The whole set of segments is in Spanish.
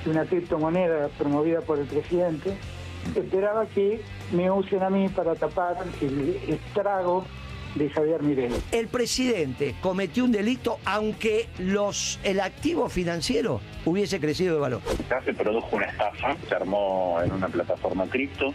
de una criptomoneda promovida por el presidente, esperaba que me usen a mí para tapar el estrago de Javier Milei. El presidente cometió un delito aunque el activo financiero hubiese crecido de valor. Ya se produjo una estafa, se armó en una plataforma cripto,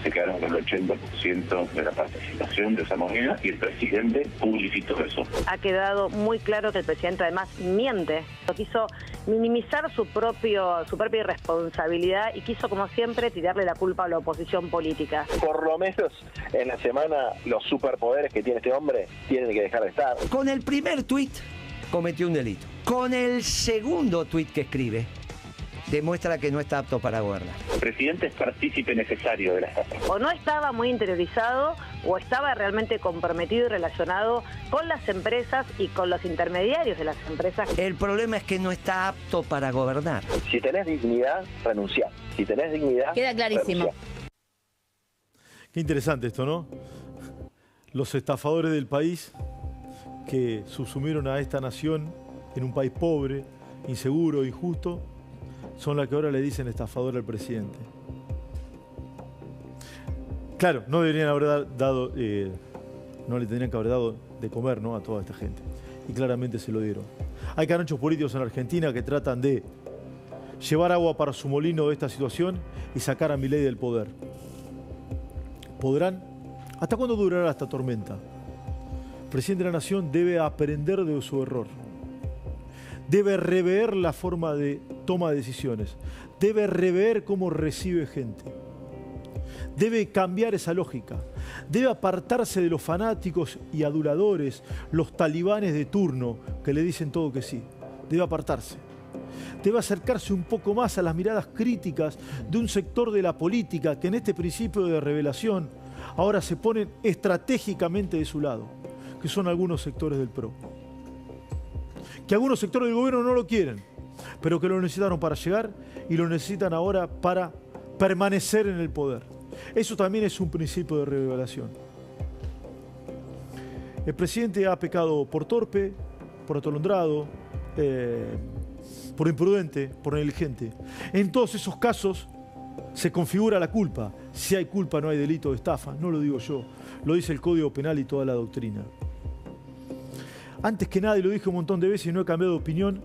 se quedaron con el 80% de la participación de esa moneda y el presidente publicitó eso. Ha quedado muy claro que el presidente además miente. Quiso minimizar su propia irresponsabilidad y quiso, como siempre, tirarle la culpa a la oposición política. Por lo menos en la semana los superpoderes que tiene este hombre tienen que dejar de estar. Con el primer tuit cometió un delito. Con el segundo tuit que escribe, demuestra que no está apto para gobernar. El presidente es partícipe necesario de la estafa. O no estaba muy interiorizado o estaba realmente comprometido y relacionado con las empresas y con los intermediarios de las empresas. El problema es que no está apto para gobernar. Si tenés dignidad, renunciá. Si tenés dignidad, queda clarísimo. Renunciá. Qué interesante esto, ¿no? Los estafadores del país que subsumieron a esta nación en un país pobre, inseguro, injusto, son las que ahora le dicen estafador al presidente. Claro, no deberían haber dado, no le tendrían que haber dado de comer, ¿no?, a toda esta gente. Y claramente se lo dieron. Hay caranchos políticos en Argentina que tratan de llevar agua para su molino de esta situación y sacar a Milei del poder. ¿Podrán? ¿Hasta cuándo durará esta tormenta? El presidente de la Nación debe aprender de su error. Debe rever la forma de toma de decisiones. Debe rever cómo recibe gente. Debe cambiar esa lógica. Debe apartarse de los fanáticos y aduladores, los talibanes de turno que le dicen todo que sí. Debe apartarse. Debe acercarse un poco más a las miradas críticas de un sector de la política que en este principio de revelación ahora se ponen estratégicamente de su lado, que son algunos sectores del PRO. Que algunos sectores del gobierno no lo quieren, pero que lo necesitaron para llegar y lo necesitan ahora para permanecer en el poder. Eso también es un principio de revelación. El presidente ha pecado por torpe, por atolondrado, por imprudente, por negligente. En todos esos casos se configura la culpa. Si hay culpa no hay delito de estafa, no lo digo yo, lo dice el Código Penal y toda la doctrina. Antes que nada, y lo dije un montón de veces y no he cambiado de opinión,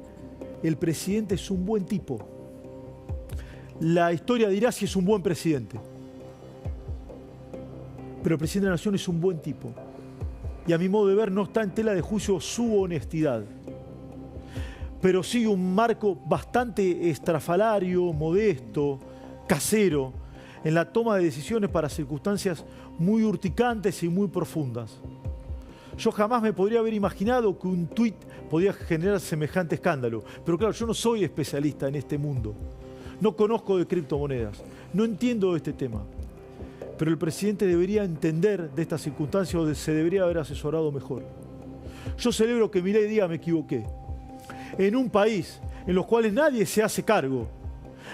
el presidente es un buen tipo. La historia dirá si es un buen presidente. Pero el presidente de la Nación es un buen tipo. Y a mi modo de ver no está en tela de juicio su honestidad. Pero sigue un marco bastante estrafalario, modesto, casero, en la toma de decisiones para circunstancias muy urticantes y muy profundas. Yo jamás me podría haber imaginado que un tuit podía generar semejante escándalo. Pero claro, yo no soy especialista en este mundo. No conozco de criptomonedas. No entiendo de este tema. Pero el presidente debería entender de estas circunstancias o se debería haber asesorado mejor. Yo celebro que Milei diga me equivoqué. En un país en los cuales nadie se hace cargo.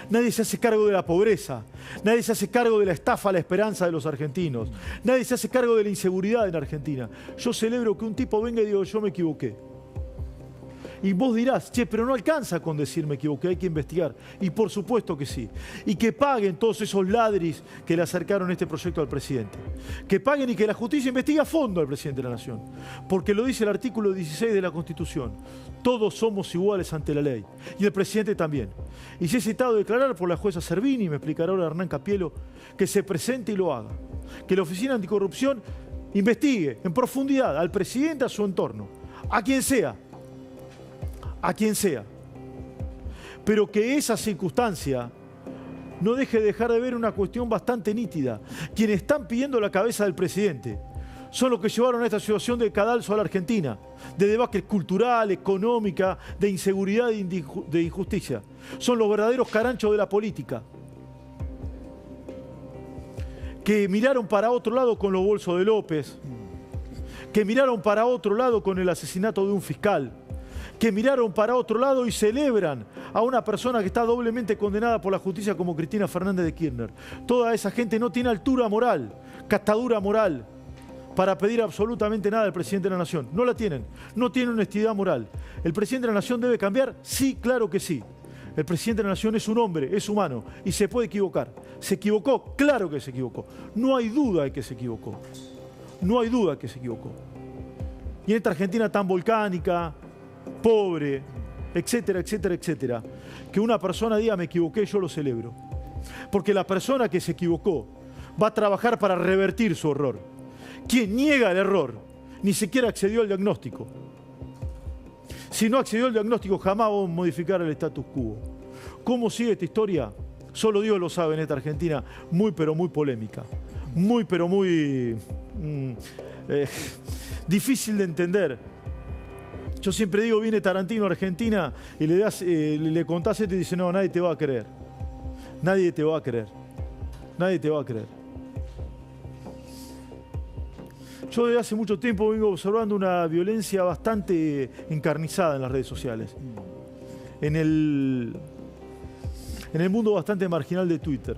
Nadie se hace cargo de la pobreza, nadie se hace cargo de la estafa a la esperanza de los argentinos, nadie se hace cargo de la inseguridad en Argentina. Yo celebro que un tipo venga y diga yo me equivoqué. Y vos dirás, che, pero no alcanza con decir me equivoqué, hay que investigar. Y por supuesto que sí. Y que paguen todos esos ladris que le acercaron este proyecto al presidente. Que paguen y que la justicia investigue a fondo al presidente de la Nación. Porque lo dice el artículo 16 de la Constitución. Todos somos iguales ante la ley. Y el presidente también. Y si es citado a declarar por la jueza Servini, me explicará ahora Hernán Capielo, que se presente y lo haga. Que la Oficina Anticorrupción investigue en profundidad al presidente, a su entorno, a quien sea. A quien sea. Pero que esa circunstancia no deje de ver una cuestión bastante nítida. Quienes están pidiendo la cabeza del presidente son los que llevaron a esta situación de cadalso a la Argentina, de debacle cultural, económica, de inseguridad y de injusticia. Son los verdaderos caranchos de la política, que miraron para otro lado con los bolsos de López, que miraron para otro lado con el asesinato de un fiscal, que miraron para otro lado y celebran a una persona que está doblemente condenada por la justicia como Cristina Fernández de Kirchner. Toda esa gente no tiene altura moral, catadura moral, para pedir absolutamente nada al presidente de la Nación. No la tienen, no tiene honestidad moral. ¿El presidente de la Nación debe cambiar? Sí, claro que sí. El presidente de la Nación es un hombre, es humano y se puede equivocar. ¿Se equivocó? Claro que se equivocó. No hay duda de que se equivocó. No hay duda de que se equivocó. Y en esta Argentina tan volcánica, pobre, etcétera, etcétera, etcétera, que una persona diga me equivoqué, yo lo celebro. Porque la persona que se equivocó va a trabajar para revertir su error. Quien niega el error ni siquiera accedió al diagnóstico. Si no accedió al diagnóstico, jamás vamos a modificar el status quo. ¿Cómo sigue esta historia? Solo Dios lo sabe en esta Argentina, muy pero muy polémica. Muy pero muy difícil de entender. Yo siempre digo, viene Tarantino a Argentina y le contás esto y dice, no, nadie te va a creer. Nadie te va a creer. Nadie te va a creer. Yo desde hace mucho tiempo vengo observando una violencia bastante encarnizada en las redes sociales. En el mundo bastante marginal de Twitter.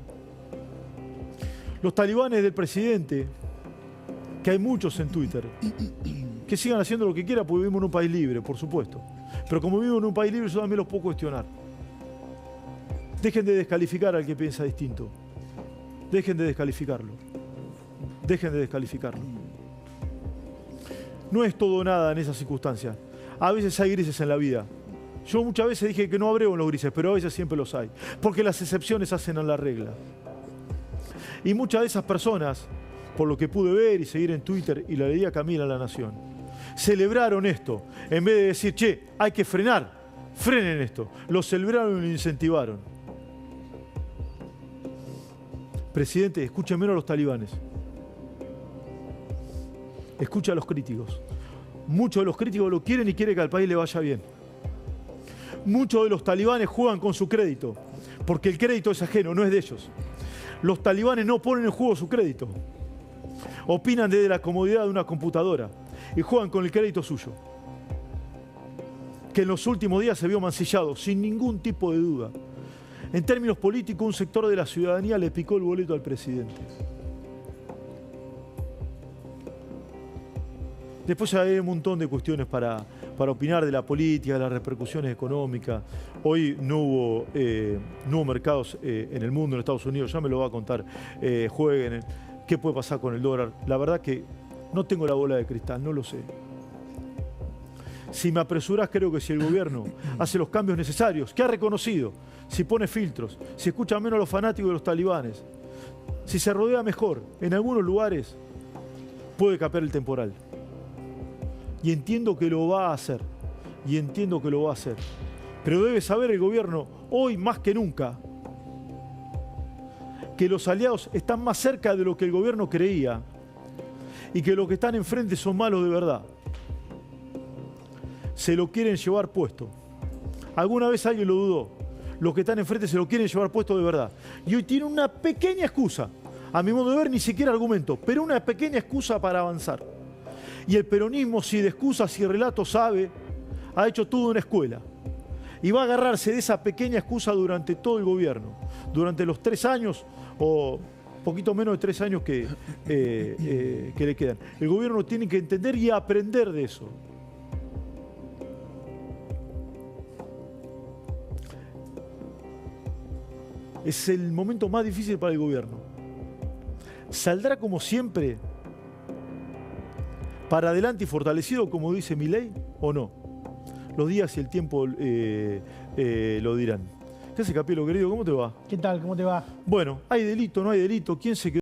Los talibanes del presidente, que hay muchos en Twitter, que sigan haciendo lo que quieran porque vivimos en un país libre, por supuesto. Pero como vivimos en un país libre, yo también los puedo cuestionar. Dejen de descalificar al que piensa distinto. Dejen de descalificarlo. Dejen de descalificarlo. No es todo o nada en esas circunstancias. A veces hay grises en la vida. Yo muchas veces dije que no abrego en los grises, pero a veces siempre los hay. Porque las excepciones hacen a la regla. Y muchas de esas personas, por lo que pude ver y seguir en Twitter y la leía Camila en La Nación, celebraron esto. En vez de decir, che, hay que frenar, frenen esto. Lo celebraron y lo incentivaron. Presidente, escuchen menos a los talibanes. Escucha a los críticos. Muchos de los críticos lo quieren y quieren que al país le vaya bien. Muchos de los talibanes juegan con su crédito, porque el crédito es ajeno, no es de ellos. Los talibanes no ponen en juego su crédito. Opinan desde la comodidad de una computadora y juegan con el crédito suyo, que en los últimos días se vio mancillado, sin ningún tipo de duda. En términos políticos, un sector de la ciudadanía le picó el boleto al presidente. Después hay un montón de cuestiones para opinar de la política, de las repercusiones económicas. Hoy no hubo mercados en el mundo, en Estados Unidos, ya me lo va a contar Jueguen. ¿Qué puede pasar con el dólar? La verdad que no tengo la bola de cristal, no lo sé. Si me apresurás, creo que si el gobierno hace los cambios necesarios, que ha reconocido, si pone filtros, si escucha menos a los fanáticos de los talibanes, si se rodea mejor, en algunos lugares puede capear el temporal. Y entiendo que lo va a hacer. Y entiendo que lo va a hacer. Pero debe saber el gobierno, hoy más que nunca, que los aliados están más cerca de lo que el gobierno creía y que los que están enfrente son malos de verdad. Se lo quieren llevar puesto. Alguna vez alguien lo dudó. Los que están enfrente se lo quieren llevar puesto de verdad. Y hoy tiene una pequeña excusa. A mi modo de ver, ni siquiera argumento, pero una pequeña excusa para avanzar. Y el peronismo, si de excusas y relatos sabe, ha hecho toda una escuela. Y va a agarrarse de esa pequeña excusa durante todo el gobierno. Durante los 3 años, o poquito menos de 3 años que le quedan. El gobierno tiene que entender y aprender de eso. Es el momento más difícil para el gobierno. ¿Saldrá como siempre para adelante y fortalecido, como dice Milei, o no? Los días y el tiempo lo dirán. ¿Qué hace, Capelo, querido? ¿Cómo te va? ¿Qué tal? ¿Cómo te va? Bueno, ¿hay delito, no hay delito? ¿Quién se quedó?